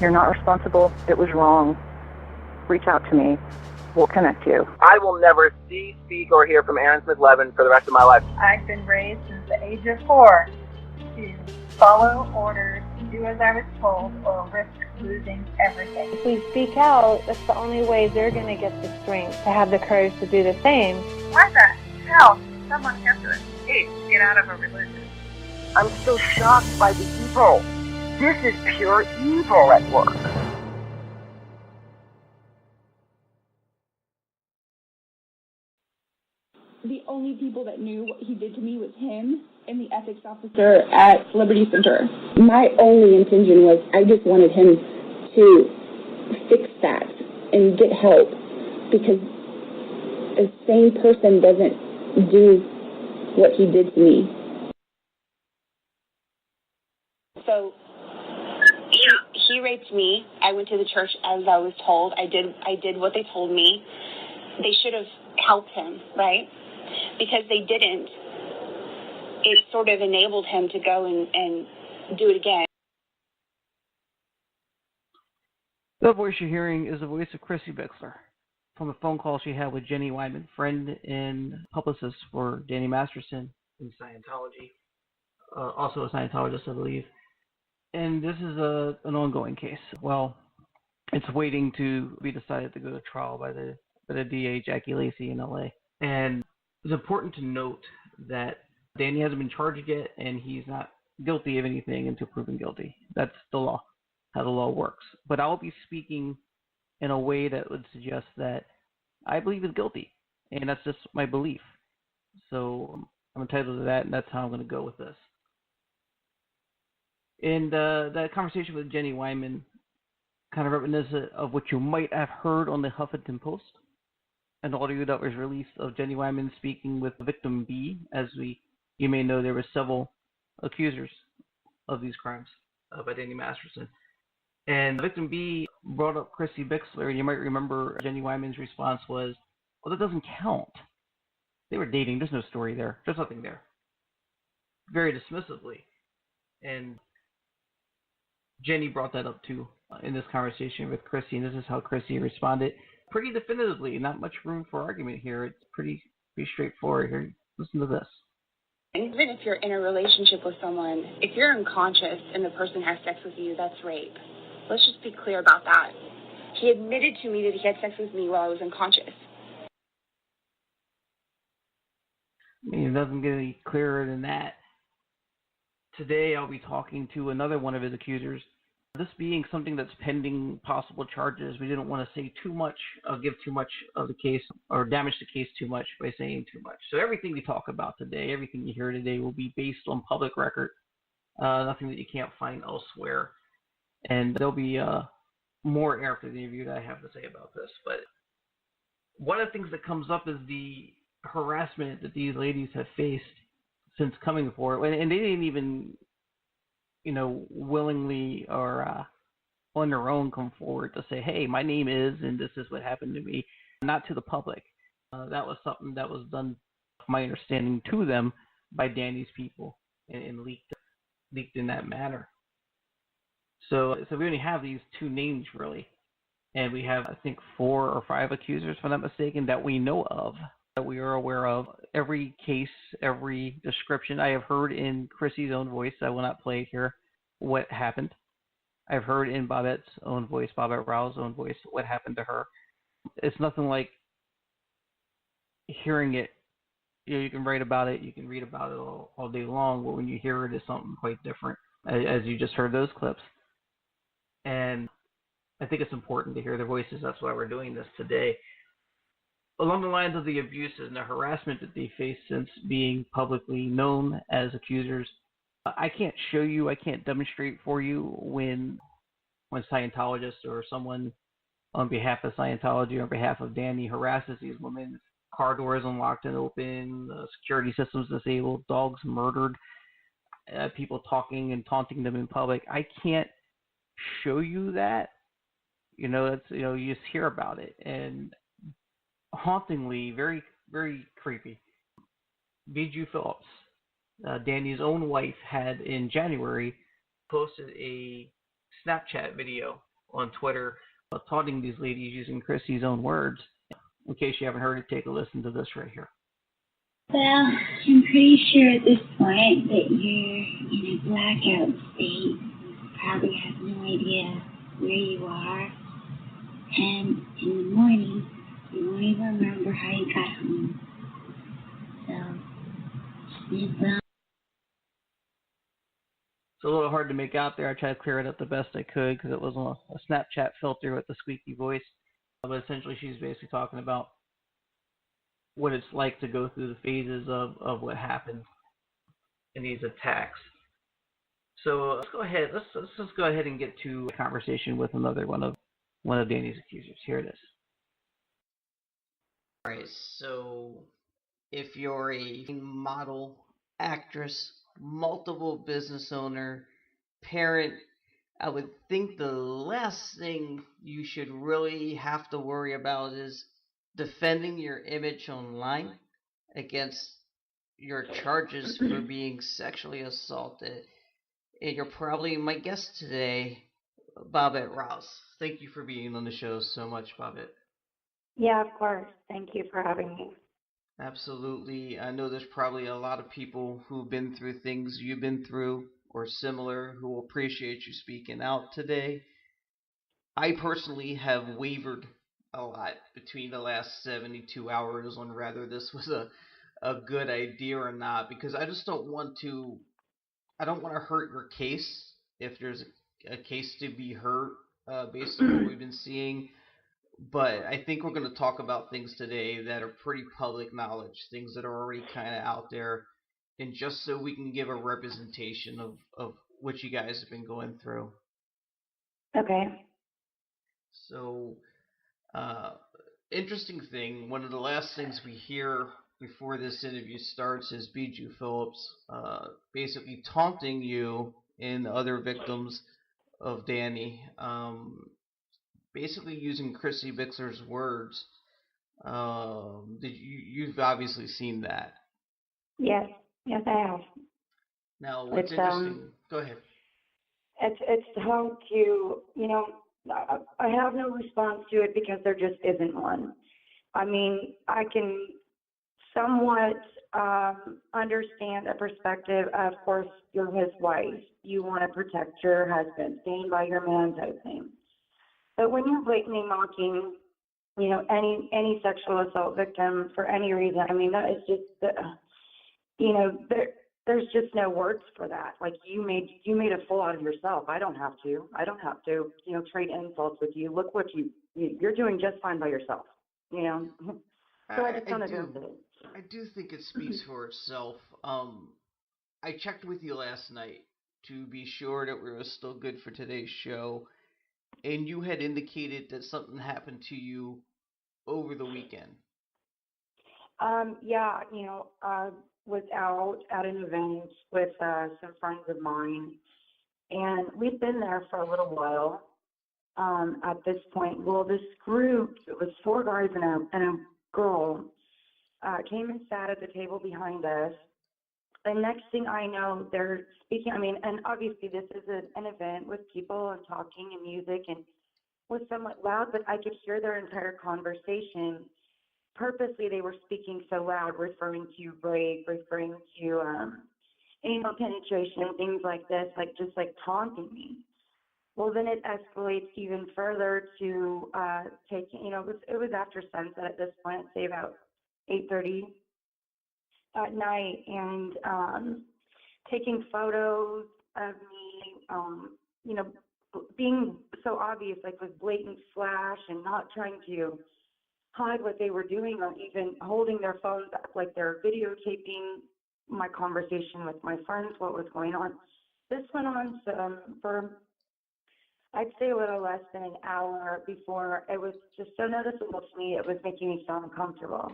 You're not responsible. It was wrong. Reach out to me. We'll connect you. I will never see, speak, or hear from Aaron Smith-Levin for the rest of my life. I've been raised since the age of 4 to follow orders, do as I was told, or risk losing everything. If we speak out, that's the only way they're going to get the strength to have the courage to do the same. Why the hell does someone have to escape to get out of a religion? I'm still shocked by the evil. This is pure evil at work. The only people that knew what he did to me was him and the ethics officer at Liberty Center. My only intention was I just wanted him to fix that and get help, because a sane person doesn't do what he did to me. So he raped me. I went to the church as I was told. I did what they told me. They should have helped him, right? Because they didn't, it sort of enabled him to go and do it again. The voice you're hearing is the voice of Chrissy Bixler from a phone call she had with Jenny Wyman, friend and publicist for Danny Masterson in Scientology, also a Scientologist, I believe. And this is an ongoing case. Well, it's waiting to be decided to go to trial by the DA, Jackie Lacey in LA. And it's important to note that Danny hasn't been charged yet, and he's not guilty of anything until proven guilty. That's the law, how the law works. But I'll be speaking in a way that would suggest that I believe he's guilty, and that's just my belief. So I'm entitled to that, and that's how I'm going to go with this. And that conversation with Jenny Wyman kind of reminiscent of what you might have heard on the Huffington Post, an audio that was released of Jenny Wyman speaking with victim B. As you may know, there were several accusers of these crimes by Danny Masterson. And victim B brought up Chrissy Bixler, and you might remember Jenny Wyman's response was, well, that doesn't count. They were dating. There's no story there. There's nothing there. Very dismissively. And Jenny brought that up too in this conversation with Chrissy, and this is how Chrissy responded. Pretty definitively, not much room for argument here. It's pretty straightforward here. Listen to this. Even if you're in a relationship with someone, if you're unconscious and the person has sex with you, that's rape. Let's just be clear about that. He admitted to me that he had sex with me while I was unconscious. I mean, it doesn't get any clearer than that. Today, I'll be talking to another one of his accusers. This being something that's pending possible charges, we didn't want to say too much, give too much of the case, or damage the case too much by saying too much. So everything we talk about today, everything you hear today will be based on public record, nothing that you can't find elsewhere. And there'll be more after the interview that I have to say about this. But one of the things that comes up is the harassment that these ladies have faced since coming forward. And they didn't even, willingly or on their own come forward to say, hey, my name is, and this is what happened to me, not to the public. That was something that was done, my understanding, to them by Danny's people and leaked in that manner. So we only have these two names, really. And we have, I think, 4 or 5 accusers, if I'm not mistaken, that we know of, that we are aware of. Every case, every description I have heard in Chrissy's own voice. I will not play it here what happened. I've heard in Bobette's own voice, Bobette Riales' own voice, what happened to her. It's nothing like hearing it. You can write about it, you can read about it all day long, but when you hear it, it's something quite different, as you just heard those clips. And I think it's important to hear their voices. That's why we're doing this today. Along the lines of the abuses and the harassment that they face since being publicly known as accusers, I can't show you, I can't demonstrate for you when Scientologists or someone on behalf of Scientology or on behalf of Danny harasses these women, car doors unlocked and open, security systems disabled, dogs murdered, people talking and taunting them in public. I can't show you that. You just hear about it. And hauntingly, very, very creepy. Bijou Phillips, Danny's own wife, had in January posted a Snapchat video on Twitter, taunting these ladies using Chrissy's own words. In case you haven't heard it, take a listen to this right here. Well, I'm pretty sure at this point that you're in a blackout state. You probably have no idea where you are. And in the morning, you won't even remember how you got home. So, It's a little hard to make out there. I tried to clear it up the best I could because it was a Snapchat filter with the squeaky voice. But essentially, she's basically talking about what it's like to go through the phases of what happened in these attacks. So let's go ahead. Let's just go ahead and get to a conversation with another one of Danny's accusers. Here it is. All right. So if you're a model, actress, multiple business owner, parent, I would think the last thing you should really have to worry about is defending your image online against your charges for being sexually assaulted. And you're probably my guest today, Bobette Riales. Thank you for being on the show so much, Bobbette. Yeah, of course. Thank you for having me. Absolutely. I know there's probably a lot of people who've been through things you've been through or similar who will appreciate you speaking out today. I personally have wavered a lot between the last 72 hours on whether this was a good idea or not, because I just don't want to hurt your case if there's a case to be hurt based on what we've been seeing. But I think we're going to talk about things today that are pretty public knowledge, things that are already kind of out there, and just so we can give a representation of what you guys have been going through. Okay. So, interesting thing, one of the last things we hear before this interview starts is Bijou Phillips basically taunting you and other victims of Danny, basically using Chrissy Bixler's words. You've obviously seen that. Yes, I have. Now, what's interesting? Go ahead. It's how to, I have no response to it because there just isn't one. I mean, I can somewhat understand a perspective. Of course, you're his wife. You want to protect your husband, stand by your man type thing. But when you're blatantly mocking, any sexual assault victim for any reason, I mean, that is just, there's just no words for that. Like you made a fool out of yourself. I don't have to, trade insults with you. Look what you're doing just fine by yourself, So I just don't address it. I do think it speaks for itself. I checked with you last night to be sure that we were still good for today's show, and you had indicated that something happened to you over the weekend. Yeah, I was out at an event with some friends of mine, and we've been there for a little while. At this point, well, this group, it was 4 guys and a girl, came and sat at the table behind us. The next thing I know, they're speaking. I mean, and obviously this is an event with people and talking and music, and was somewhat loud, but I could hear their entire conversation. Purposely, they were speaking so loud, referring to rape, referring to anal penetration, things like this, just taunting me. Well, then it escalates even further to taking, it was after sunset at this point, say about 8:30 at night, and taking photos of me, being so obvious, with blatant flash and not trying to hide what they were doing or even holding their phones up, like they're videotaping my conversation with my friends, what was going on. This went on for, I'd say, a little less than an hour before it was just so noticeable to me, it was making me so uncomfortable.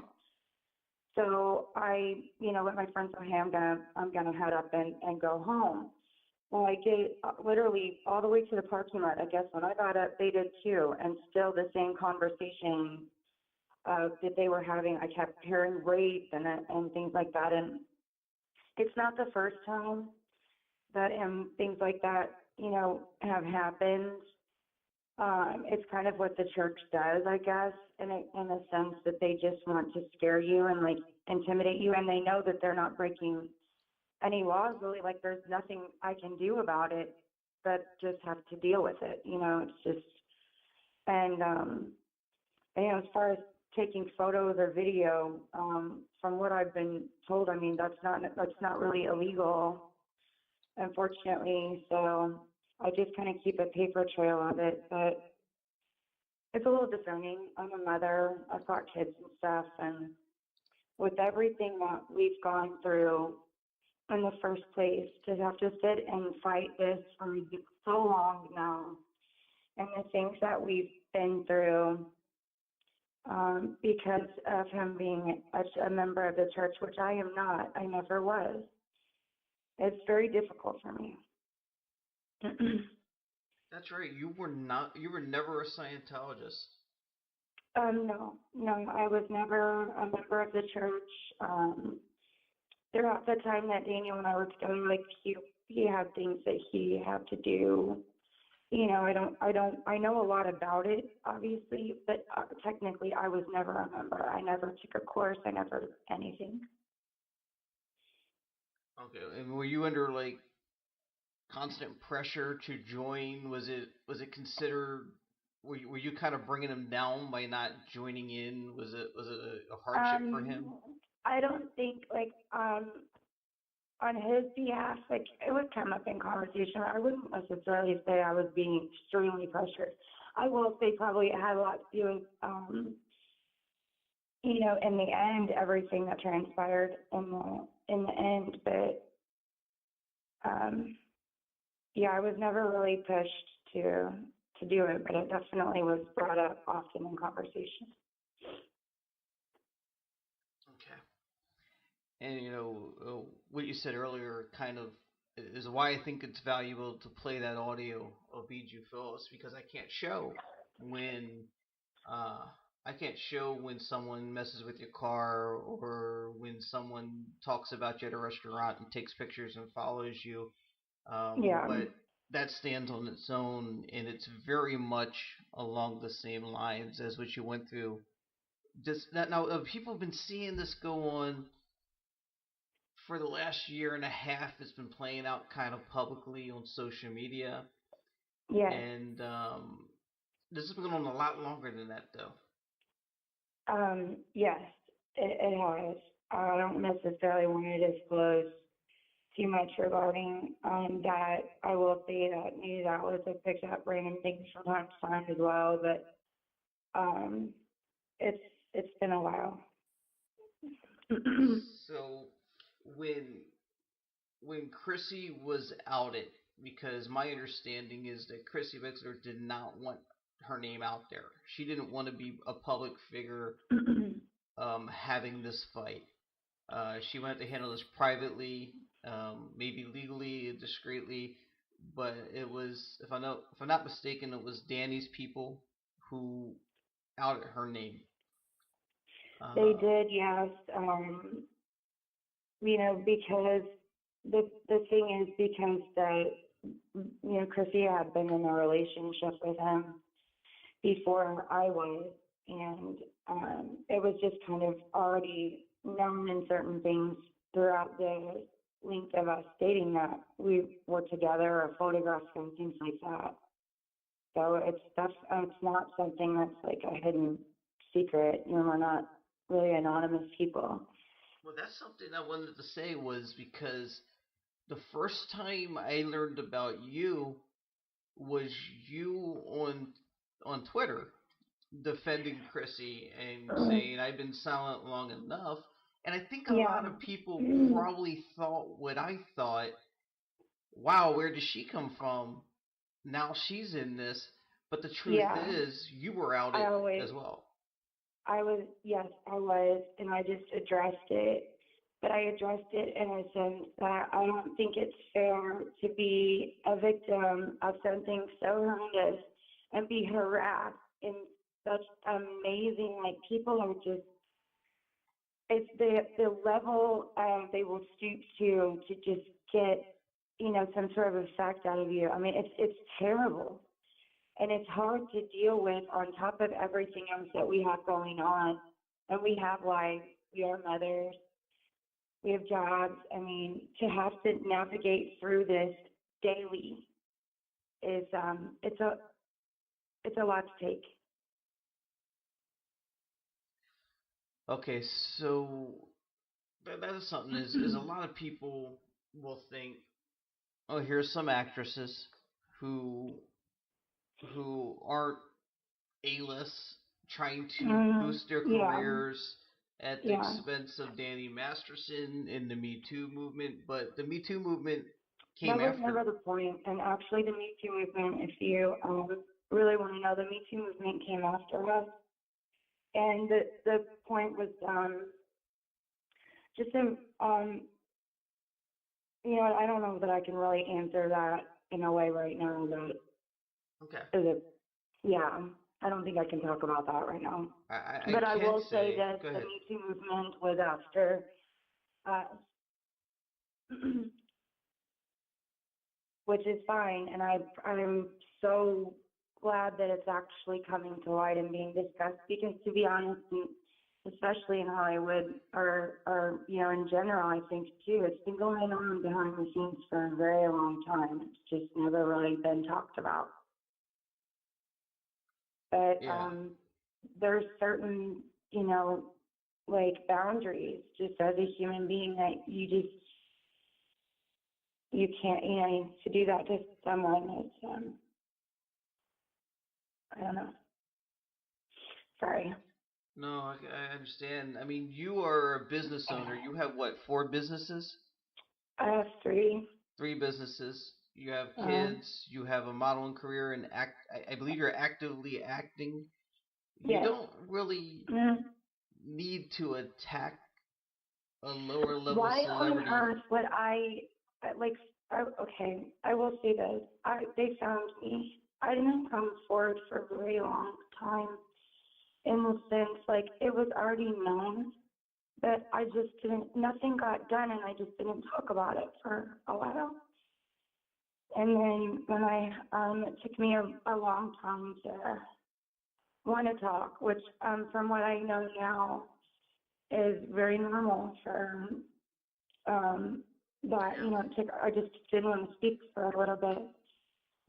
So I, let my friends know, hey, I'm gonna head up and go home. Well, I did literally all the way to the parking lot. I guess when I got up, they did too, and still the same conversation that they were having. I kept hearing rape and things like that, and it's not the first time that things like that, have happened. It's kind of what the church does, I guess, in a sense that they just want to scare you and like intimidate you, and they know that they're not breaking any laws really. Like there's nothing I can do about it, but just have to deal with it. It's just, and as far as taking photos or video, from what I've been told, I mean that's not really illegal, unfortunately. So I just kind of keep a paper trail of it, but it's a little discerning. I'm a mother. I've got kids and stuff, and with everything that we've gone through in the first place, to have to sit and fight this for so long now, and the things that we've been through, because of him being a member of the church, which I am not. I never was. It's very difficult for me. That's right. You were never a Scientologist. No, I was never a member of the church. Throughout the time that Daniel and I were together, like he had things that he had to do. I know a lot about it, obviously, but technically I was never a member. I never took a course. I never anything. Okay, and were you under like constant pressure to join? Was it considered? Were you kind of bringing him down by not joining in? Was it a hardship for him? I don't think on his behalf, like it would come up in conversation. I wouldn't necessarily say I was being extremely pressured. I will say probably it had a lot to do with in the end, everything that transpired in the end, but I was never really pushed to do it, but it definitely was brought up often in conversation. Okay. And what you said earlier kind of is why I think it's valuable to play that audio of E.G. Phyllis, because I can't show when someone messes with your car, or when someone talks about you at a restaurant and takes pictures and follows you. But that stands on its own, and it's very much along the same lines as what you went through. Now, people have been seeing this go on for the last year and a half. It's been playing out kind of publicly on social media. Yeah. And this has been going on a lot longer than that, though. Yes, it has. I don't necessarily want to disclose too much regarding that. I will say that news outlets have picked up random things from time to time as well, but it's been a while. So when Chrissy was outed, because my understanding is that Chrissy Wexler did not want her name out there. She didn't want to be a public figure having this fight. She wanted to handle this privately, maybe legally, discreetly, but it was, if I'm not mistaken, it was Danny's people who outed her name. They did, yes. Because the thing is, because Chrissy had been in a relationship with him before I was, and it was just kind of already known in certain things throughout the length of us dating that we were together, or photographs and things like that. So it's not something that's like a hidden secret. We're not really anonymous people. Well, that's something I wanted to say, was because the first time I learned about you was you on Twitter defending Chrissy and saying I've been silent long enough. And I think a lot of people probably thought what I thought. Wow, where did she come from? Now she's in this. But the truth is, you were outed as well. I was, and I just addressed it. But I addressed it in a sense that I don't think it's fair to be a victim of something so horrendous and be harassed in such amazing, like, people are just, it's the level they will stoop to just get, some sort of effect out of you. I mean, it's terrible. And it's hard to deal with on top of everything else that we have going on. And we have life, we are mothers, we have jobs. I mean, to have to navigate through this daily is it's a lot to take. Okay, so that is something is a lot of people will think, oh, here's some actresses who aren't A-list trying to boost their careers at the expense of Danny Masterson in the Me Too movement, but the Me Too movement came That was after. never the point. And actually, the Me Too movement, if you really want to know, the Me Too movement came after us. And the point was just you know, I don't know that I can really answer that in a way right now. But Okay. Yeah, I don't think I can talk about that right now. But I will say that go the ahead. Me Too movement was after us, which is fine. And I'm so glad that it's actually coming to light and being discussed, because to be honest, especially in Hollywood or you know, in general, I think too, it's been going on behind the scenes for a very long time. It's just never really been talked about. But there's certain, you know, like boundaries just as a human being that you can't, you know, to do that to someone. It's I don't know. Sorry. No, I understand. I mean, you are a business owner. You have what, 4 businesses? I have 3. 3 businesses. You have kids. You have a modeling career, and I believe you're actively acting. You don't really need to attack a lower level celebrity. Why on earth would okay, I will say this. They found me. I didn't come forward for a very long time, in the sense, like, it was already known, but I just nothing got done, and I just didn't talk about it for a while. And then when it took me a long time to want to talk, which from what I know now is very normal for that, you know, I just didn't want to speak for a little bit.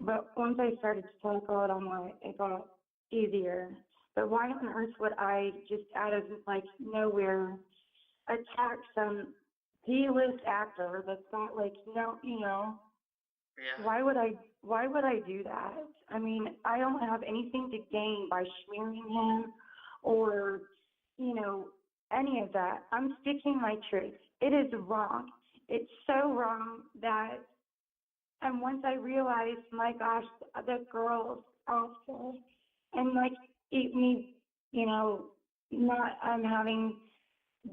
But once I started to talk a little more, it got easier. But why on earth would I just out of, like, nowhere attack some D-list actor that's not, like, no, you know? Yeah. Why would I do that? I mean, I don't have anything to gain by smearing him or, you know, any of that. I'm speaking my truth. It is wrong. It's so wrong that, and once I realized, my gosh, the girl's awful, and, like, me, you know, not having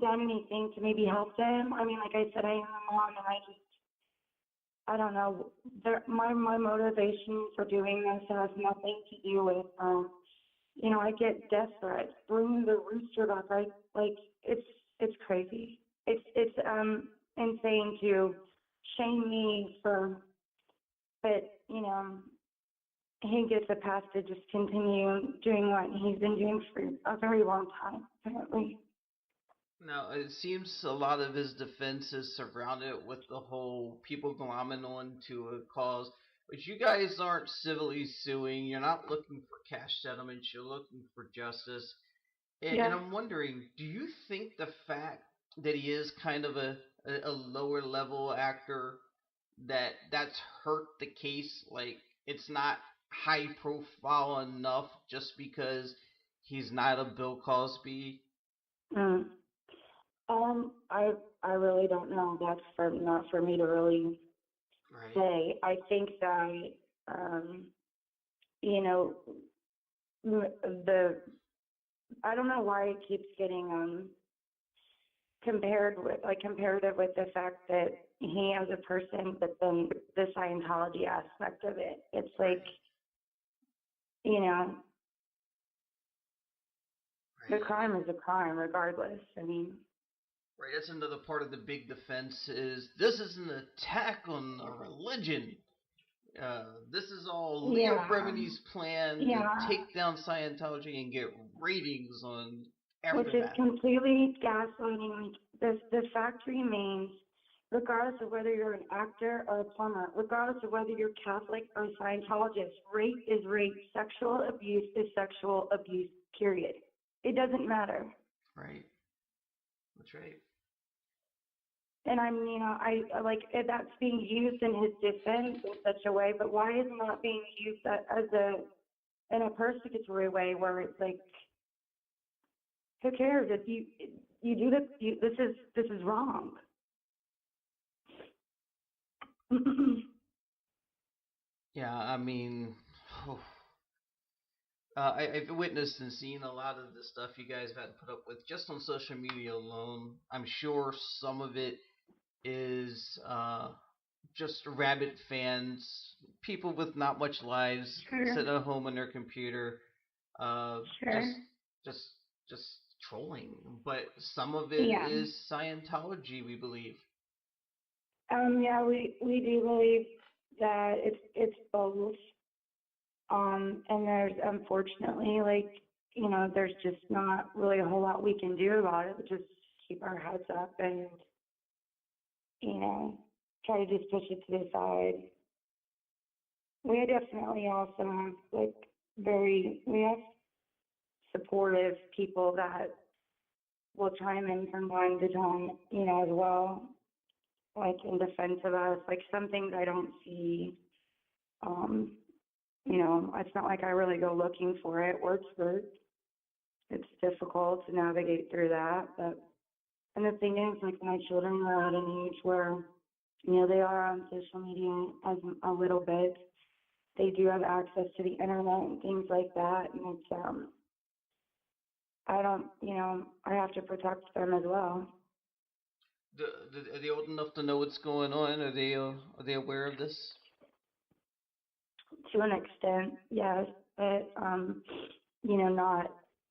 done anything to maybe help them. I mean, like I said, I am a mom, and I don't know. My motivation for doing this has nothing to do with, you know, I get death threats. Bring the rooster back. It's crazy. It's insane to shame me for, but, you know, he gets a pass to just continue doing what he's been doing for a very long time, apparently. Now, it seems a lot of his defense is surrounded with the whole people glomming on to a cause, but you guys aren't civilly suing. You're not looking for cash settlements. You're looking for justice. And I'm wondering, do you think the fact that he is kind of a lower level actor, that's hurt the case? Like, it's not high profile enough just because he's not a Bill Cosby? I really don't know. That's not for me to really say. I think that, you know, I don't know why it keeps getting comparative with the fact that he as a person, but then the Scientology aspect of it. It's like, you know, the crime is a crime regardless. I mean, right, that's another part of the big defense is this is an attack on a religion. This is all Leo Bremeni's plan to take down Scientology and get ratings on Which is Aftermath. completely gaslighting. The fact remains, regardless of whether you're an actor or a plumber, regardless of whether you're Catholic or Scientologist, rape is rape. Sexual abuse is sexual abuse, period. It doesn't matter. Right. That's right. And I like that's being used in his defense in such a way, but why is it not being used in a persecutory way where it's like, who cares if you do this? This is wrong. Yeah, I mean, I've witnessed and seen a lot of the stuff you guys have had to put up with just on social media alone. I'm sure some of it is just rabid fans, people with not much lives, sitting at home on their computer, just trolling. But some of it is Scientology, we believe. Yeah, we do believe that it's both. And there's unfortunately, there's just not really a whole lot we can do about it. Just keep our heads up and, try to just push it to the side. We definitely also have we have supportive people that will chime in from time to time, as well, in defense of us. Some things I don't see. It's not like I really go looking for it. Words hurt. It's difficult to navigate through that. And the thing is, my children are at an age where, they are on social media as a little bit. They do have access to the internet and things like that. And it's, I have to protect them as well. Are they old enough to know what's going on? Are they aware of this? To an extent, yes, but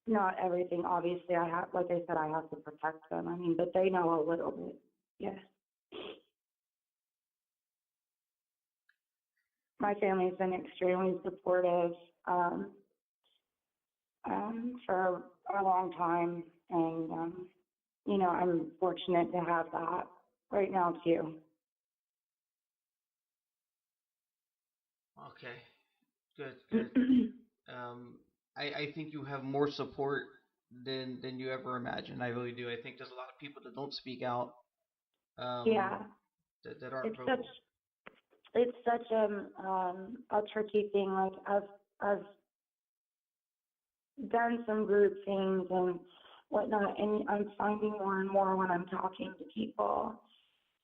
not everything. Obviously, I have to protect them. But they know a little bit. Yes. My family's been extremely supportive for a long time, and I'm fortunate to have that right now too. Okay, good. I think you have more support than you ever imagined. I really do. I think there's a lot of people that don't speak out. That aren't vocal. It's such a tricky thing. I've done some group things and whatnot, and I'm finding more and more when I'm talking to people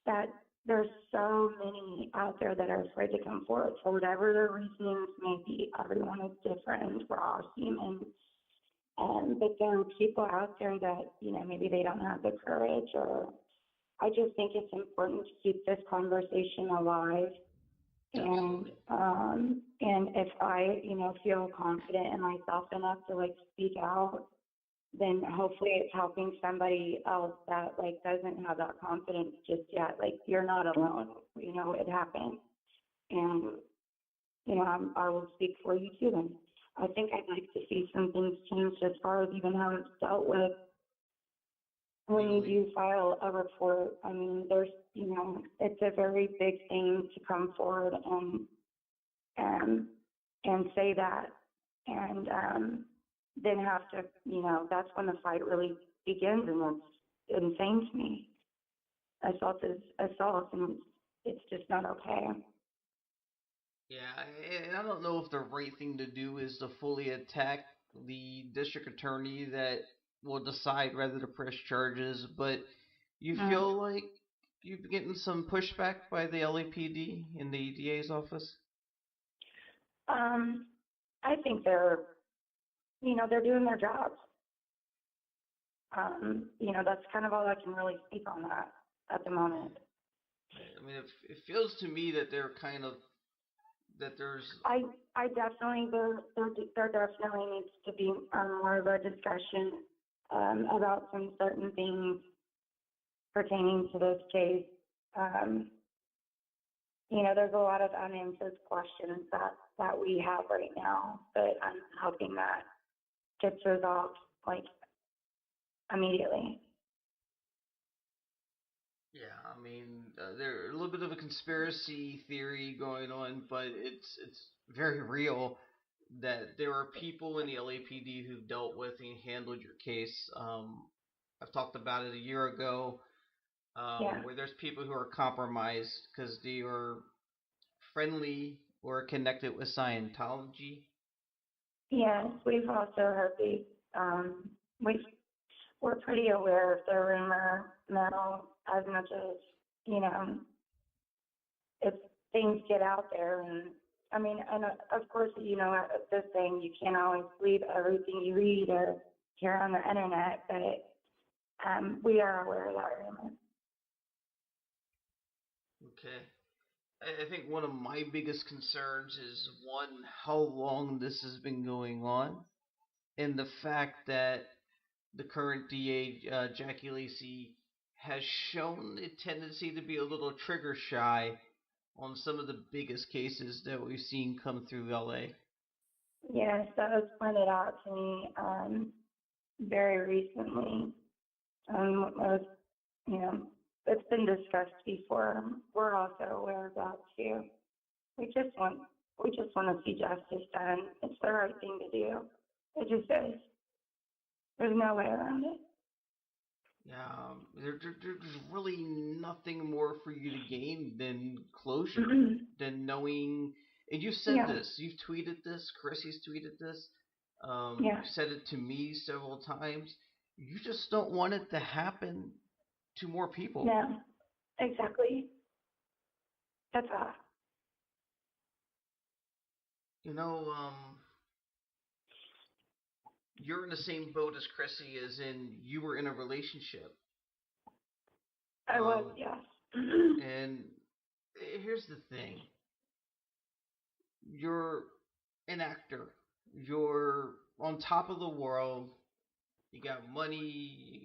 that there's so many out there that are afraid to come forward for whatever their reasons may be. Everyone is different. We're all human. But there are people out there that, maybe they don't have the courage, or I just think it's important to keep this conversation alive. Absolutely. And if I, feel confident in myself enough to speak out, then hopefully it's helping somebody else that doesn't have that confidence just yet. You're not alone. It happened, and I will speak for you too. Then I think I'd like to see some things change as far as even how it's dealt with when you do file a report. There's it's a very big thing to come forward and say that, and then have to, that's when the fight really begins, and that's insane to me. Assault is assault, and it's just not okay. Yeah, and I don't know if the right thing to do is to fully attack the district attorney that will decide whether to press charges, but you feel like you're getting some pushback by the LAPD in the DA's office? I think they're doing their jobs. That's kind of all I can really speak on that at the moment. It feels to me that they're kind of, that there's... I definitely, there definitely needs to be more of a discussion about some certain things pertaining to this case. there's a lot of unanswered questions that we have right now, but I'm hoping that gets resolved, like, immediately. Yeah, I mean, there's a little bit of a conspiracy theory going on, but it's very real that there are people in the LAPD who've dealt with and handled your case. I've talked about it a year ago, where there's people who are compromised because they are friendly or connected with Scientology. Yes, we've also heard we're pretty aware of the rumor mill as much as, if things get out there. And I mean, and of course, this thing, you can't always believe everything you read or hear on the internet, but we are aware of that rumor. Okay. I think one of my biggest concerns is, one, how long this has been going on, and the fact that the current DA, Jackie Lacey, has shown a tendency to be a little trigger shy on some of the biggest cases that we've seen come through LA. Yes, that was pointed out to me very recently. It's been discussed before. We're also aware of that too. We just want to see justice done. It's the right thing to do. It just is. There's no way around it. Yeah, there's really nothing more for you to gain than closure, than knowing. And you've said this, you've tweeted this, Chrissy's tweeted this, you've said it to me several times. You just don't want it to happen to more people. No, exactly. That's all. You're in the same boat as Chrissy, as in you were in a relationship. I was, yes. And here's the thing. You're an actor. You're on top of the world. You got money.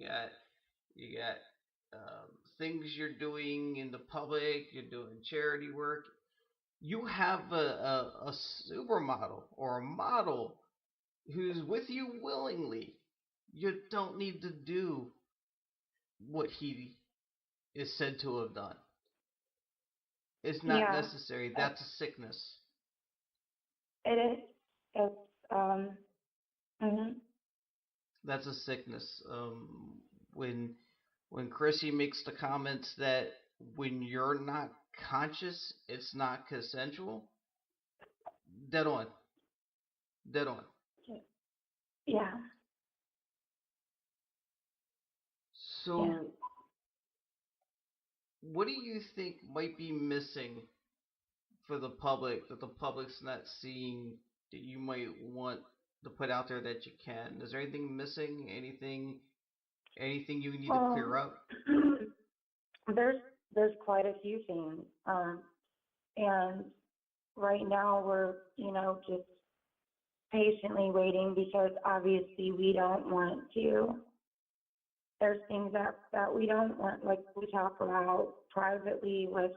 You got things you're doing in the public. You're doing charity work. You have a supermodel or a model who's with you willingly. You don't need to do what he is said to have done. It's not necessary. That's a sickness. It is. It's That's a sickness. When Chrissy makes the comments that when you're not conscious, it's not consensual. Dead on. Dead on. Yeah. So, what do you think might be missing for the public that the public's not seeing that you might want to put out there that you can? Is there anything missing? Anything you need to clear up? There's quite a few things. And right now we're, just patiently waiting because obviously we don't want to. There's things that we don't want, like we talk about privately with,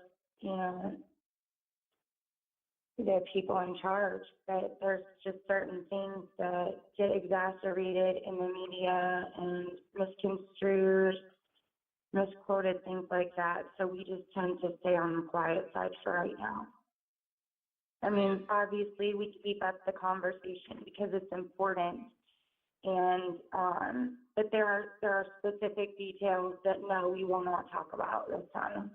the people in charge, but there's just certain things that get exacerbated in the media and misconstrued, misquoted, things like that. So we just tend to stay on the quiet side for right now. I mean, obviously we keep up the conversation because it's important, and but there are specific details that no, we will not talk about this time.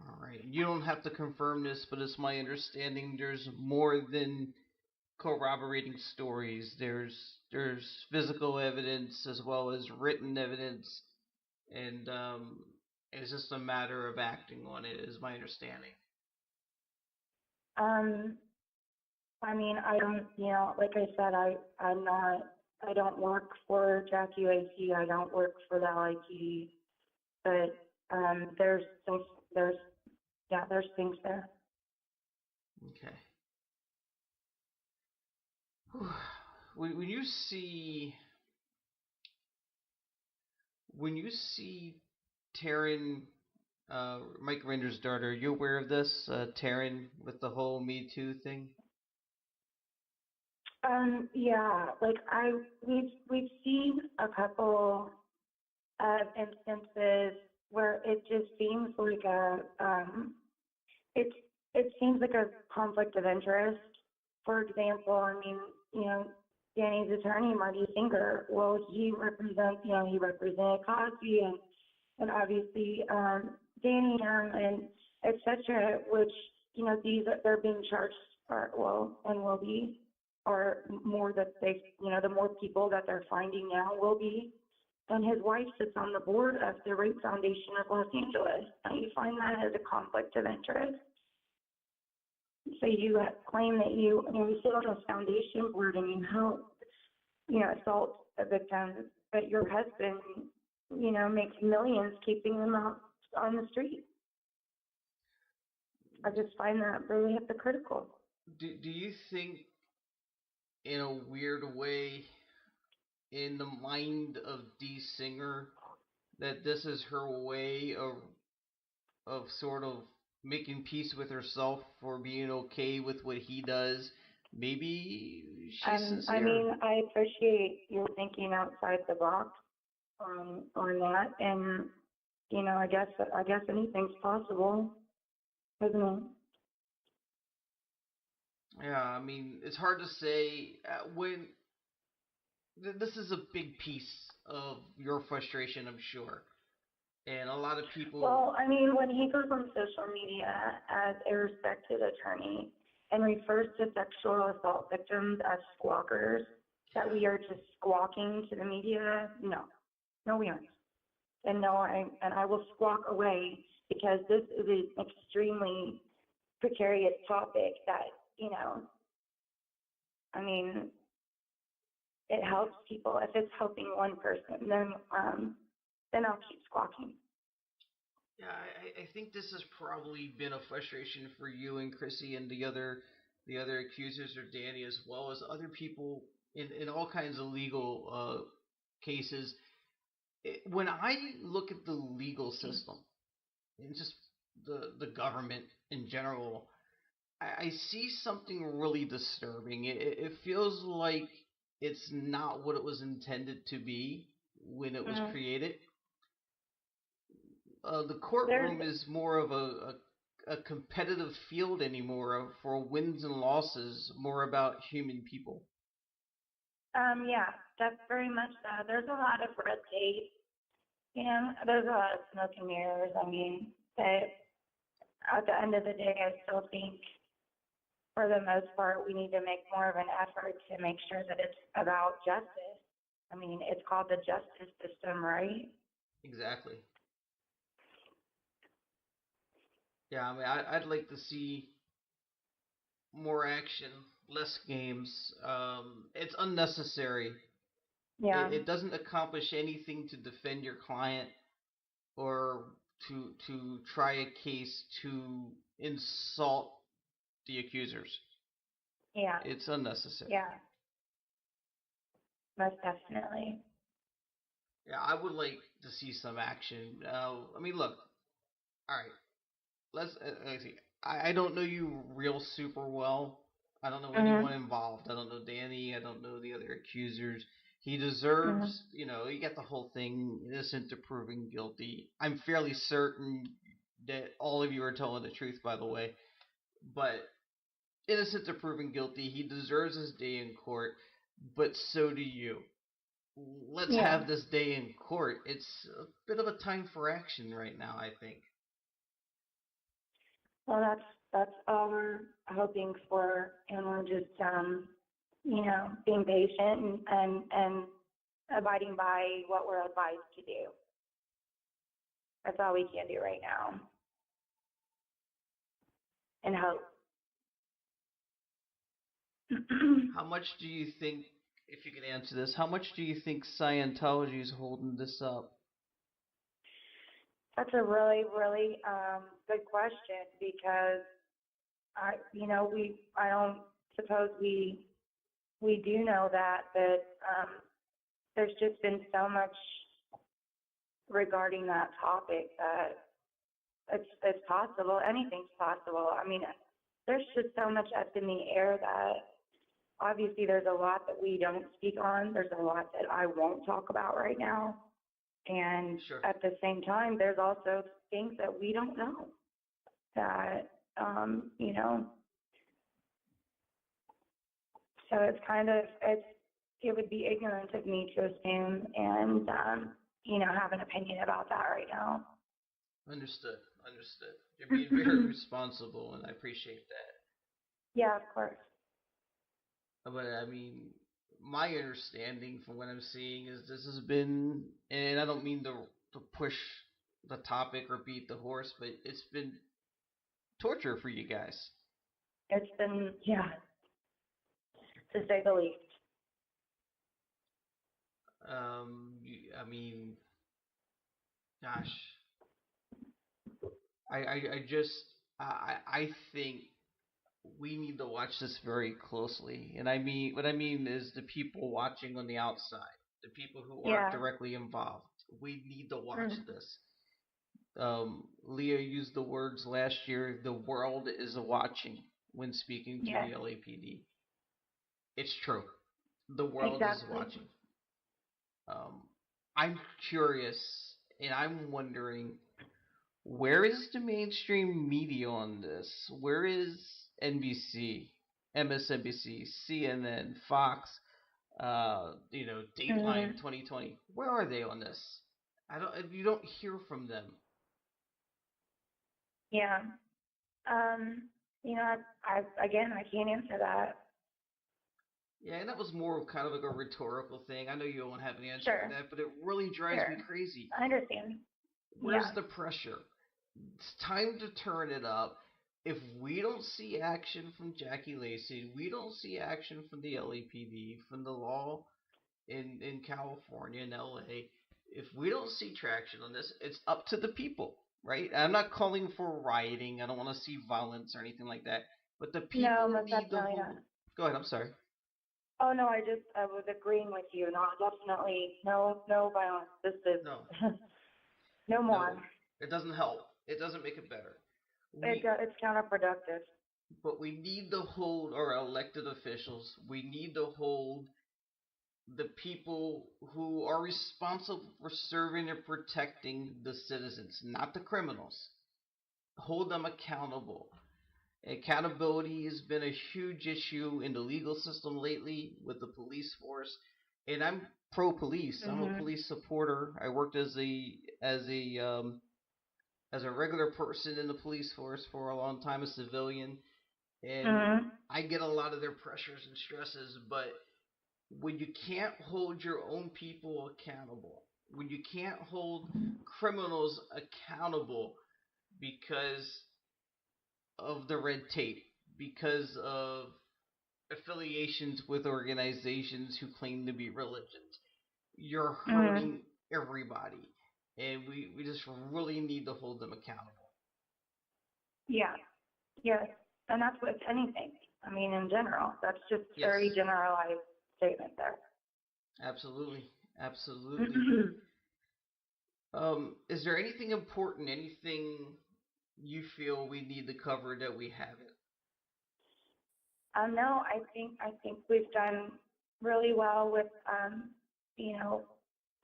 All right. You don't have to confirm this, but it's my understanding there's more than corroborating stories. There's physical evidence as well as written evidence, and it's just a matter of acting on it, is my understanding. I mean, I don't, like I said, I don't work for Jackie Lacey. I don't work for the LAPD, but there's things there. Okay. When you see Taryn Mike Render's daughter. Are you aware of this, Taryn, with the whole Me Too thing? Yeah, like we've seen a couple of instances where it just seems like it seems like a conflict of interest. For example, I mean, Danny's attorney, Marty Singer, well, he represented Cosby and obviously Danny and etc., which, they're being charged and will be, or more that the more people that they're finding now will be. And his wife sits on the board of the Rape Foundation of Los Angeles. And you find that as a conflict of interest. So you claim that you sit on a foundation board and you help, assault victims, but your husband, makes millions keeping them out on the street. I just find that really hypocritical. Do you think, in a weird way, in the mind of Dee Singer, that this is her way of sort of making peace with herself for being okay with what he does? Maybe she's sincere. I mean, I appreciate you thinking outside the box on that, and I guess anything's possible, isn't it? Yeah, I mean, it's hard to say when this is a big piece of your frustration, I'm sure. And a lot of people... Well, I mean, when he goes on social media as a respected attorney and refers to sexual assault victims as squawkers, that we are just squawking to the media, no, we aren't. And no, I will squawk away, because this is an extremely precarious topic that, I mean, it helps people. If it's helping one person, then I'll keep squawking. Yeah, I think this has probably been a frustration for you and Chrissy and the other accusers, or Danny, as well as other people in all kinds of legal cases. When I look at the legal system and just the government in general, I see something really disturbing. It feels like it's not what it was intended to be when it was created. The courtroom is more of a competitive field anymore for wins and losses, more about human people. Yeah, that's very much so. There's a lot of red tape. There's a lot of smoke and mirrors. I mean, but at the end of the day, I still think, for the most part, we need to make more of an effort to make sure that it's about justice. I mean, it's called the justice system, right? Exactly. Yeah, I mean, I'd like to see more action, less games. It's unnecessary. Yeah. It doesn't accomplish anything to defend your client or to try a case to insult the accusers. Yeah. It's unnecessary. Yeah. Most definitely. Yeah, I would like to see some action. I mean, look. All right. Let's see. I don't know you real super well. I don't know anyone involved. I don't know Danny. I don't know the other accusers. He deserves, you got the whole thing, innocent to proven guilty. I'm fairly certain that all of you are telling the truth, by the way. But innocent to proven guilty, he deserves his day in court, but so do you. Let's have this day in court. It's a bit of a time for action right now, I think. Well, that's all we're hoping for, and we're just, being patient and abiding by what we're advised to do. That's all we can do right now. And hope. How much do you think, if you could answer this, how much do you think Scientology is holding this up? That's a really, really good question, because I don't suppose we do know that, but there's just been so much regarding that topic that it's possible. Anything's possible. I mean, there's just so much up in the air that obviously there's a lot that we don't speak on. There's a lot that I won't talk about right now. And Sure. at the same time, there's also things that we don't know that, you know, so it's kind of, it would be ignorant of me to assume and, you know, have an opinion about that right now. Understood. You're being very responsible, and I appreciate that. Yeah, of course. But I mean, my understanding from what I'm seeing is this has been, and I don't mean to push the topic or beat the horse, but it's been torture for you guys. It's been, yeah, to say the least. I mean, gosh, I think we need to watch this very closely. And I mean, what I mean is the people watching on the outside, the people who aren't directly involved. We need to watch this. Leah used the words last year, the world is watching when speaking to the LAPD. It's true. The world is watching. I'm curious, and I'm wondering, where is the mainstream media on this? Where is NBC, MSNBC, CNN, Fox, you know, Dateline 2020? Where are they on this? You don't hear from them. Yeah. You know, I can't answer that. Yeah, and that was more of kind of like a rhetorical thing. I know you don't have an answer for that, but it really drives me crazy. I understand. Where's the pressure? It's time to turn it up. If we don't see action from Jackie Lacey, we don't see action from the LAPD, from the law in California and LA, if we don't see traction on this, it's up to the people, right? I'm not calling for rioting. I don't want to see violence or anything like that. But the people need the whole... Go ahead, I'm sorry. Oh, no, I was agreeing with you. No, definitely no violence. This is no more. No, it doesn't help. It doesn't make it better. It's counterproductive. But we need to hold our elected officials. We need to hold the people who are responsible for serving and protecting the citizens, not the criminals. Hold them accountable. Accountability has been a huge issue in the legal system lately with the police force, and I'm pro-police. I'm a police supporter. I worked as a regular person in the police force for a long time, a civilian, and I get a lot of their pressures and stresses. But when you can't hold your own people accountable, when you can't hold criminals accountable because of the red tape, because of affiliations with organizations who claim to be religions, you're hurting everybody. And we just really need to hold them accountable. Yeah. Yes. And that's with anything. I mean, in general. That's just very generalized statement there. Absolutely. Is there anything important, anything you feel we need to cover that we haven't? No, I think we've done really well with you know,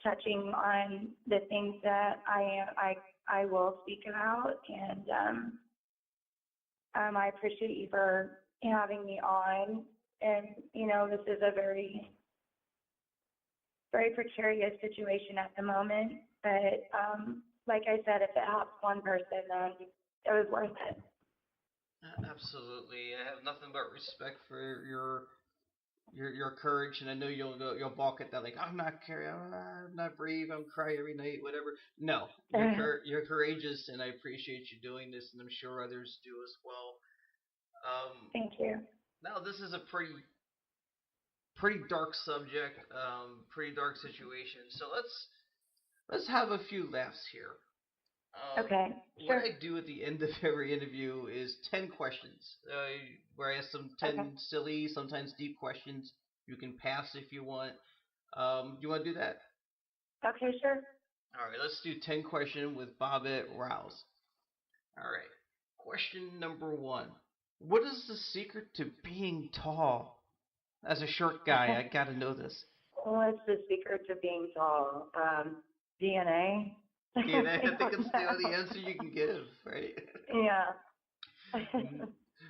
touching on the things that I will speak about, and I appreciate you for having me on. And you know, this is a very, very precarious situation at the moment, but like I said, if it helps one person, then it was worth it. Absolutely. I have nothing but respect for your courage, and I know you'll balk at that, like, I'm not brave, I'm cry every night, whatever. No, you're courageous, and I appreciate you doing this, and I'm sure others do as well. Thank you. Now, this is a pretty dark subject, pretty dark situation. So let's have a few laughs here. Okay, sure. What I do at the end of every interview is 10 questions, where I ask them 10 silly, sometimes deep questions. You can pass if you want. Do you want to do that? Okay, sure. All right, let's do 10 questions with Bobette Riales. All right. Question number 1. What is the secret to being tall? As a short guy, I got to know this. What's the secret to being tall? DNA? DNA, I think it's the only answer you can give, right? Yeah.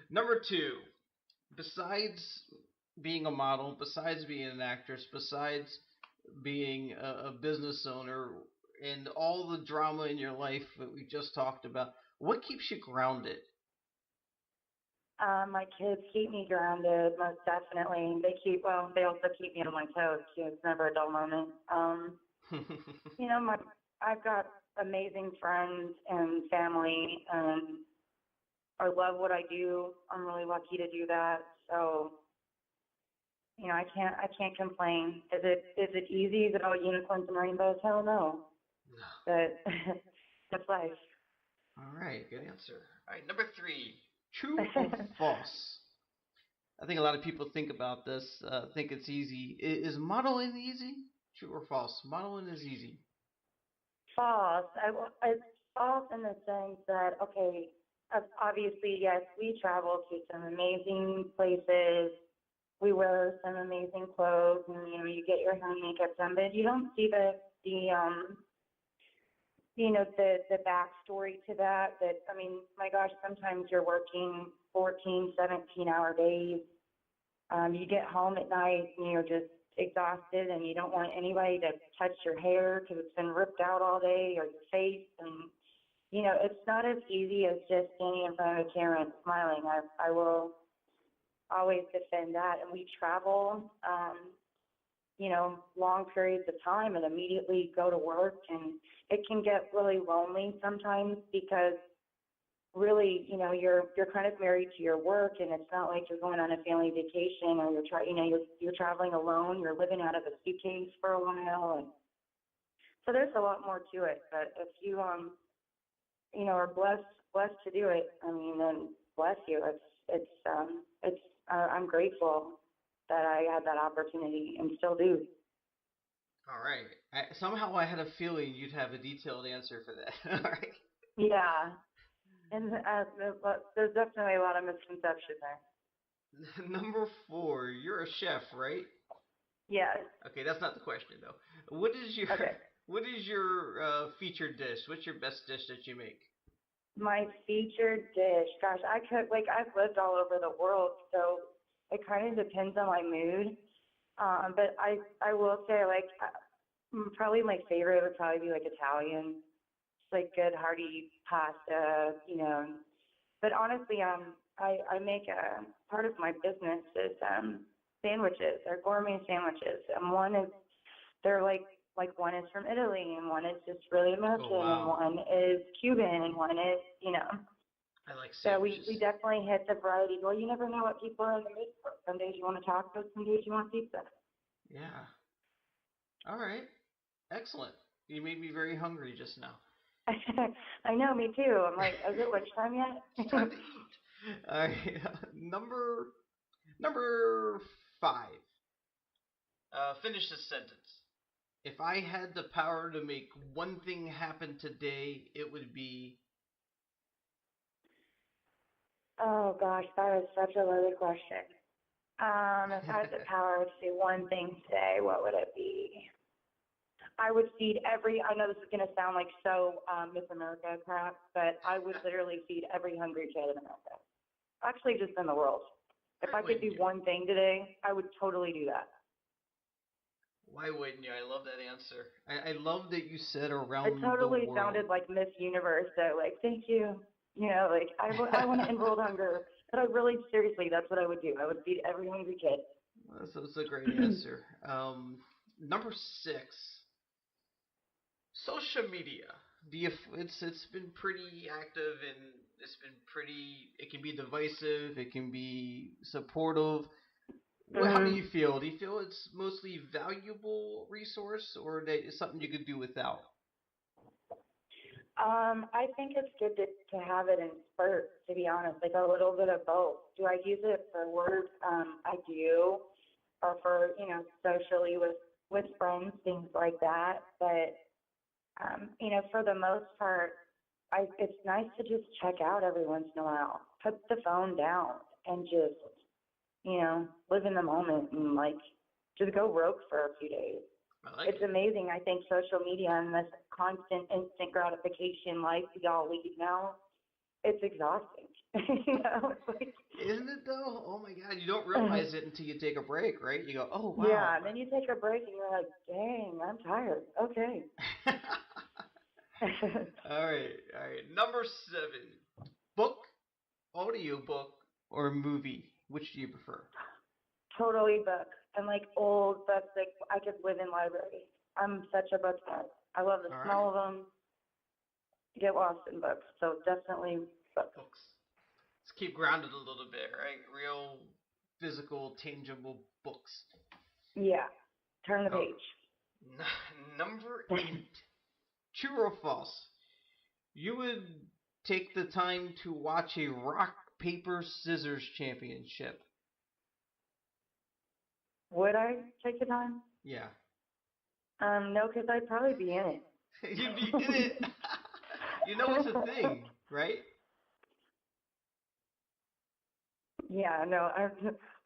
Number 2. Besides being a model, besides being an actress, besides being a business owner, and all the drama in your life that we just talked about, what keeps you grounded? My kids keep me grounded, most definitely. They also keep me on my toes, too. It's never a dull moment. I've got amazing friends and family, and I love what I do. I'm really lucky to do that. So, I can't complain. Is it easy? Is it all unicorns and rainbows? Hell no. But that's life. All right, good answer. All right, number 3, true or false? I think a lot of people think about this, think it's easy. Is modeling easy? True or false? Modeling is easy. False. It's false in the sense that, okay, obviously, yes, we travel to some amazing places. We wear some amazing clothes, and you get your hair and makeup done, but you don't see the backstory to that. That, I mean, my gosh, sometimes you're working 14, 17-hour days. You get home at night and you're just exhausted, and you don't want anybody to touch your hair because it's been ripped out all day, or your face. And, it's not as easy as just standing in front of a camera and smiling. I will always defend that. And we travel, long periods of time and immediately go to work. And it can get really lonely sometimes because really, you're kind of married to your work, and it's not like you're going on a family vacation, or you're traveling alone. You're living out of a suitcase for a while. And so there's a lot more to it. But if you, are blessed to do it, I mean, then bless you. I'm grateful that I had that opportunity and still do. All right. Somehow I had a feeling you'd have a detailed answer for that. All right. Yeah. And there's definitely a lot of misconception there. Number 4, you're a chef, right? Yes. Okay, that's not the question though. What is your featured dish? What's your best dish that you make? My featured dish, gosh, I've lived all over the world, so it kind of depends on my mood. But I will say, probably my favorite would probably be Italian. It's good hearty pasta, But honestly, I make part of my business is sandwiches. They're gourmet sandwiches, and one is from Italy, and one is just really American, and one is Cuban, and one is, I like sandwiches. So we definitely hit the variety. Well, you never know what people are in the mood for. Some days you want a taco, some days you want pizza. Yeah. All right. Excellent. You made me very hungry just now. I know, me too. I'm like, is it lunchtime yet? It's time to eat. All right. Number 5. Finish this sentence. If I had the power to make one thing happen today, it would be... Oh, gosh, that is such a loaded question. If I had the power to do one thing today, what would it be? I would feed I know this is going to sound like so Miss America crap, but I would literally feed every hungry kid in America. Actually, just in the world. If I could do one thing today, I would totally do that. Why wouldn't you? I love that answer. I love that you said around the world. It totally sounded like Miss Universe, so thank you. I want to end world hunger. But seriously, that's what I would do. I would feed every hungry kid. That's a great answer. Number 6. Social media. It's been pretty active, and it can be divisive, it can be supportive. Well, how do you feel? Do you feel it's mostly valuable resource, or that it's something you could do without? I think it's good to have it in spurts, to be honest, a little bit of both. Do I use it for work? I do, or for, socially with friends, things like that. But, for the most part, it's nice to just check out every once in a while. Put the phone down and just, live in the moment and, like, just go rogue for a few days. It's amazing. I think social media and this constant instant gratification life we all lead now, it's exhausting. It's like, isn't it though? Oh my God, you don't realize it until you take a break, right? You go, oh wow. Yeah, and then you take a break and you're like, dang, I'm tired. Okay. All right. Number 7, book, audiobook, or movie. Which do you prefer? Totally book. And like old books, like I could live in libraries. I'm such a book nut. I love the smell of them. Get lost in books. So definitely books. Let's keep grounded a little bit, right? Real, physical, tangible books. Yeah. Turn the page. Number 8. True or false? You would take the time to watch a rock, paper, scissors championship. Would I take the time? Yeah. No, because I'd probably be in it. You'd be in it. It's a thing, right? Yeah, no,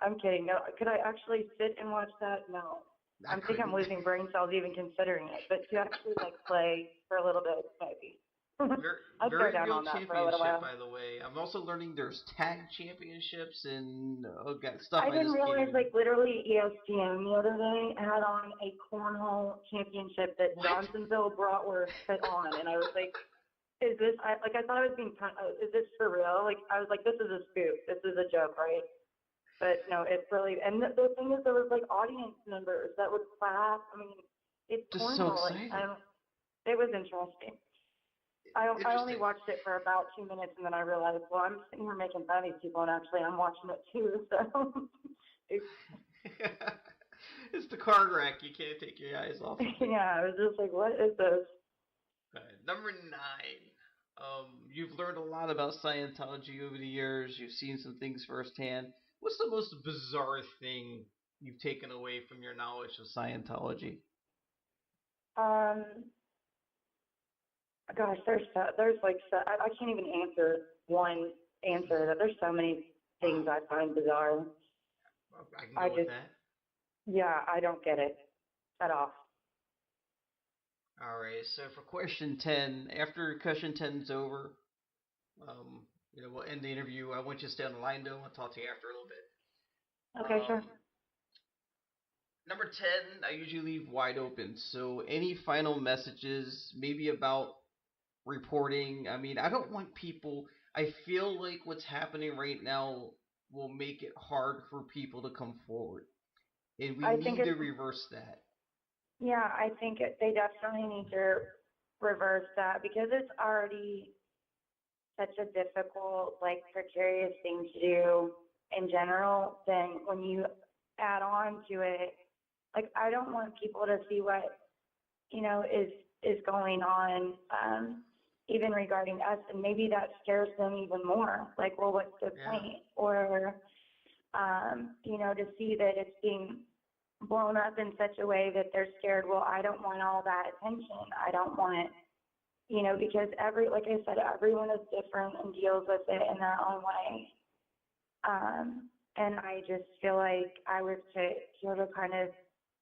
I'm kidding. No, could I actually sit and watch that? No. I think I'm losing brain cells even considering it. But to actually play for a little bit, maybe. I'll Very go down real on that for a little while. championship, by the way. I'm also learning there's tag championships and stuff. I didn't realize, literally ESPN the other day had on a cornhole championship that Johnsonville Bratwurst put on, and I was like, is this, I thought it was being, is this for real? I was like, this is a spoof. This is a joke, right? But no, it's really, and the thing is, there was audience members that would clap. I mean, it's just cornhole. so exciting. It was interesting. I only watched it for about 2 minutes, and then I realized, well, I'm sitting here making fun of these people, and actually I'm watching it too, so. It's the car wreck. You can't take your eyes off of it. Yeah, I was just like, what is this? Number 9. You've learned a lot about Scientology over the years. You've seen some things firsthand. What's the most bizarre thing you've taken away from your knowledge of Scientology? Gosh, I can't even answer one answer. There's so many things I find bizarre. I can go with that. Yeah, I don't get it at all. All right, so for question 10, after question 10's over, we'll end the interview. I want you to stay on the line, though. I'll talk to you after a little bit. Okay, sure. Number 10, I usually leave wide open. So any final messages, maybe about reporting? I mean, I don't want people, I feel like what's happening right now will make it hard for people to come forward. And we need to reverse that. Yeah, I think they definitely need to reverse that because it's already such a difficult, precarious thing to do in general. Then when you add on to it, I don't want people to see what, is going on, even regarding us, and maybe that scares them even more. Well, what's the point? Or, to see that it's being blown up in such a way that they're scared, well, I don't want all that attention. I don't want, because like I said, everyone is different and deals with it in their own way. And I just feel like I was to sort of kind of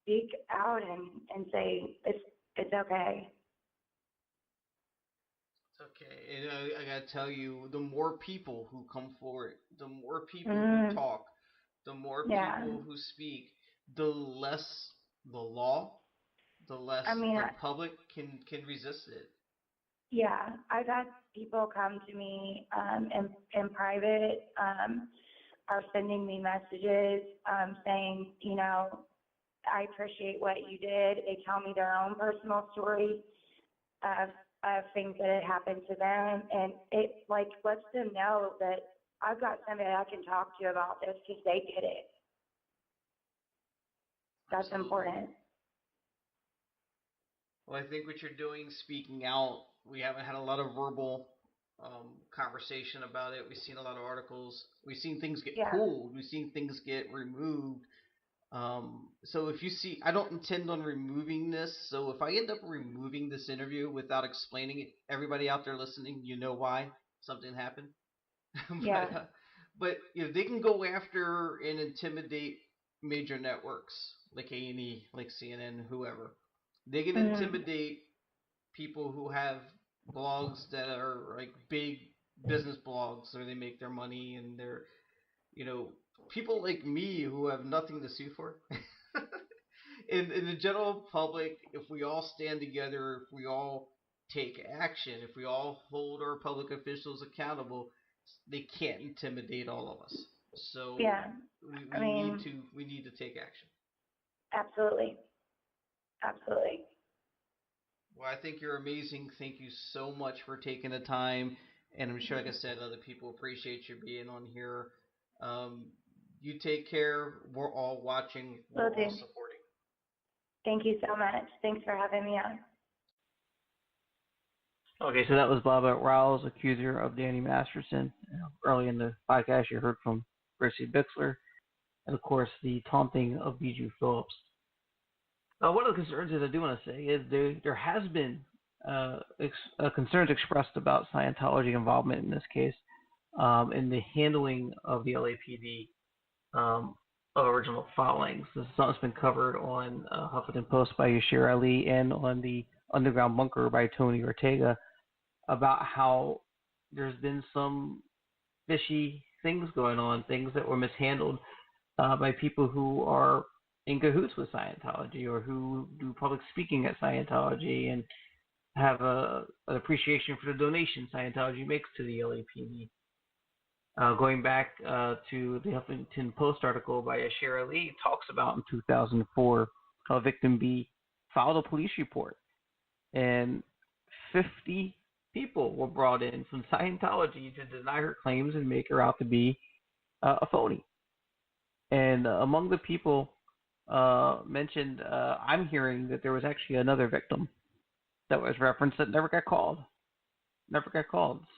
speak out and say, it's okay. Okay, and I gotta tell you, the more people who come forward, the more people who talk, the more people who speak, the less the law, the less the public can resist it. Yeah, I've had people come to me in private, are sending me messages saying, I appreciate what you did. They tell me their own personal stories of things that had happened to them, and it lets them know that I've got somebody I can talk to about this because they get it. That's important. Well, I think what you're doing, speaking out, we haven't had a lot of verbal conversation about it. We've seen a lot of articles. We've seen things get pulled. We've seen things get removed. So if you see, I don't intend on removing this. So if I end up removing this interview without explaining it, everybody out there listening, you know why something happened. Yeah. But they can go after and intimidate major networks like A&E, like CNN, whoever. They can intimidate people who have blogs that are like big business blogs, where they make their money, and they're people like me who have nothing to sue for. In the general public, if we all stand together, if we all take action, if we all hold our public officials accountable, they can't intimidate all of us. So Yeah. we need to take action. Absolutely. Absolutely. Well, I think you're amazing. Thank you so much for taking the time, and I'm sure, like I said, other people appreciate you being on here. You take care. We're all watching. We're all supporting. Thank you so much. Thanks for having me on. Okay, so that was Bobette Riales, accuser of Danny Masterson. Early in the podcast, you heard from Gracie Bixler, and of course, the taunting of Bijou Phillips. One of the concerns that I do want to say is there has been concerns expressed about Scientology involvement in this case, in the handling of the LAPD of original filings. This is something that's been covered on Huffington Post by Yashir Ali and on the Underground Bunker by Tony Ortega, about how there's been some fishy things going on, things that were mishandled by people who are in cahoots with Scientology, or who do public speaking at Scientology and have an appreciation for the donation Scientology makes to the LAPD. Going back to the Huffington Post article by Yashir Ali, talks about in 2004 how victim B filed a police report, and 50 people were brought in from Scientology to deny her claims and make her out to be a phony. And among the people mentioned, I'm hearing that there was actually another victim that was referenced that never got called.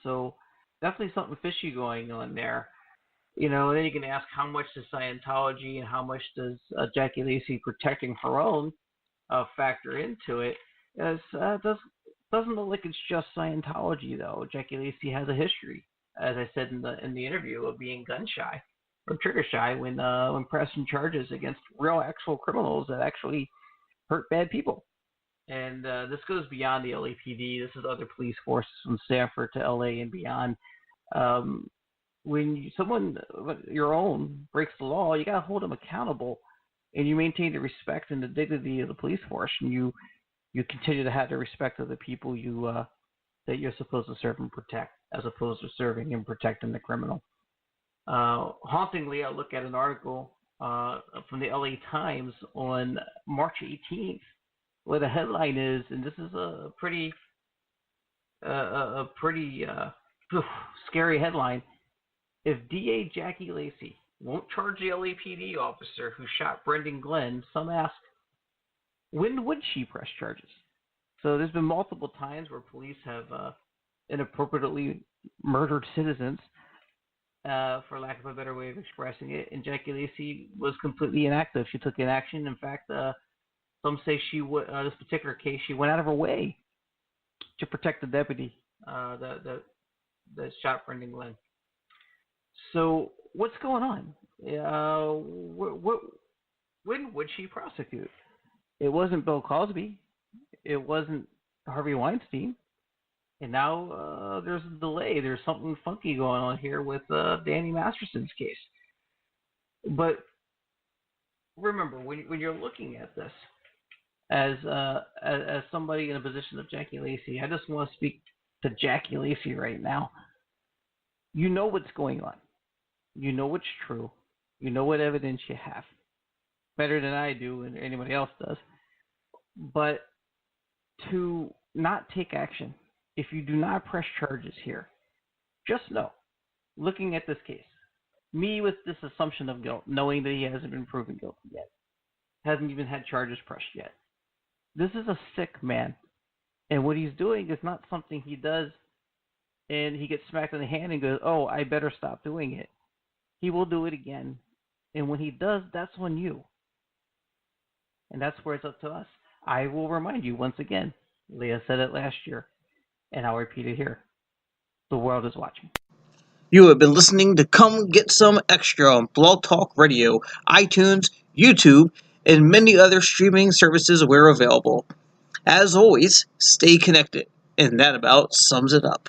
So definitely something fishy going on there. And then you can ask, how much does Scientology and how much does Jackie Lacey protecting her own factor into it? Doesn't look like it's just Scientology, though. Jackie Lacey has a history, as I said in the interview, of being gun shy or trigger shy when pressing charges against real actual criminals that actually hurt bad people. And this goes beyond the LAPD. This is other police forces from Sanford to LA and beyond. When someone your own breaks the law, you got to hold them accountable, and you maintain the respect and the dignity of the police force, and you continue to have the respect of the people that you're supposed to serve and protect, as opposed to serving and protecting the criminal. Hauntingly, I look at an article from the LA Times on March 18th, where the headline is, and this is a pretty scary headline: if DA Jackie Lacey won't charge the LAPD officer who shot Brendan Glenn, some ask, when would she press charges? So there's been multiple times where police have inappropriately murdered citizens, for lack of a better way of expressing it, and Jackie Lacey was completely inactive. She took inaction. In fact, some say this particular case, she went out of her way to protect the deputy that shot Brendan Glenn. So what's going on? When would she prosecute? It wasn't Bill Cosby. It wasn't Harvey Weinstein. And now there's a delay. There's something funky going on here with Danny Masterson's case. But remember, when you're looking at this as somebody in a position of Jackie Lacey, I just want to speak to Jackie Lacey right now. You know what's going on. You know what's true. You know what evidence you have. Better than I do and anybody else does. But to not take action, if you do not press charges here, just know, looking at this case, me with this assumption of guilt, knowing that he hasn't been proven guilty yet, hasn't even had charges pressed yet. This is a sick man. And what he's doing is not something he does and he gets smacked in the hand and goes, oh, I better stop doing it. He will do it again. And when he does, that's on you. And that's where it's up to us. I will remind you once again, Leah said it last year, and I'll repeat it here. The world is watching. You have been listening to Come Get Some Extra on Blog Talk Radio, iTunes, YouTube, and many other streaming services where available. As always, stay connected, and that about sums it up.